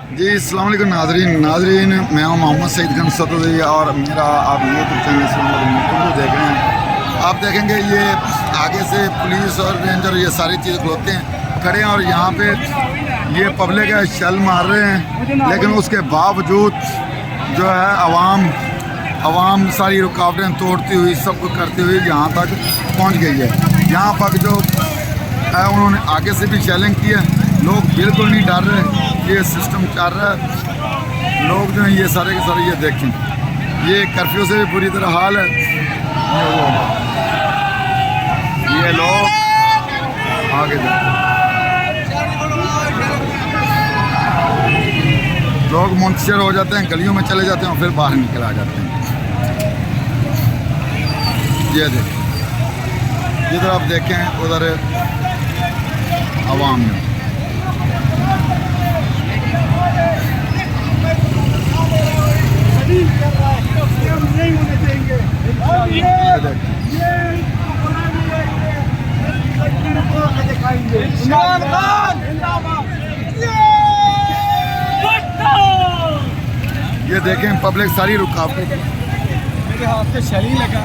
जी अस्सलाम वालेकुम नाजरीन मैं हूं मोहम्मद सईद खान सदुदी और मेरा आप यूट्यूब चैनल को देख रहे हैं। आप देखेंगे ये आगे से पुलिस और रेंजर ये सारी चीज़ खलोते हैं खड़े हैं और यहाँ पे ये पब्लिक है शल मार रहे हैं, लेकिन उसके बावजूद जो है अवाम सारी रुकावटें तोड़ती हुई सब कुछ करती हुई यहाँ तक पहुँच गई है। यहाँ तक जो है उन्होंने आगे से भी चैलेंज किया, लोग बिल्कुल नहीं डर रहे, ये सिस्टम चल रहा है। लोग जो हैं ये सारे के सारे ये देखें, ये कर्फ्यू से भी बुरी तरह हाल है। ये लोग आगे लोग मुंतशिर हो जाते हैं, गलियों में चले जाते हैं और फिर बाहर निकल आ जाते हैं। ये देखें, जिधर आप देखें उधर आवाम में ये देखें पब्लिक सारी रुकावटें। मेरे हाथ पे शली लगा।